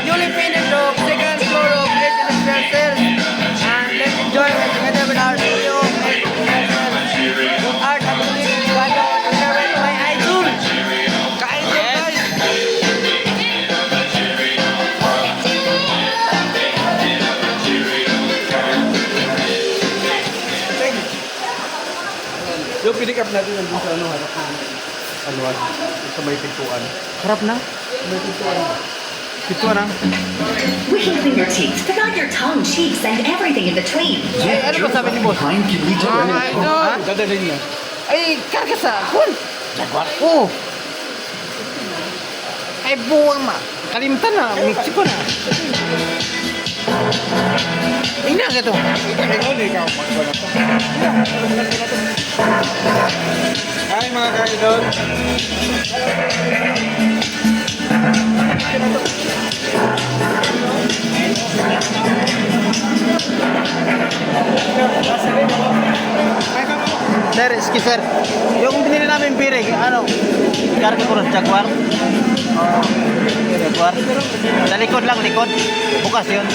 newly finished the second floor of Great Industrial Sales. And let's enjoy it together with our CEO, Great Industrial Sales. Yung art at music, bago together with my idol. Kain po guys! Yung pinik up natin nandun sa ano, harap na anuan, sa may pintuan. Harap na? May pintuan. Pintuan na. Wishing fingertips, but not your tongue, cheeks, and everything in between. Ay, ano ba sabi ni boss? Mga idol! Dadalhin niya. Ay, karga sa kun! Jaguar? Oo! Ay, buwang ma! Kalimutan na, Mexico na! Tingnan ka ito! Hi mga ka-idol. Sir, excuse sir. Yung binili namin birig, ano? Karga ko ng Jaguar? Jaguar? Sa likod lang, likod. Bukas yun.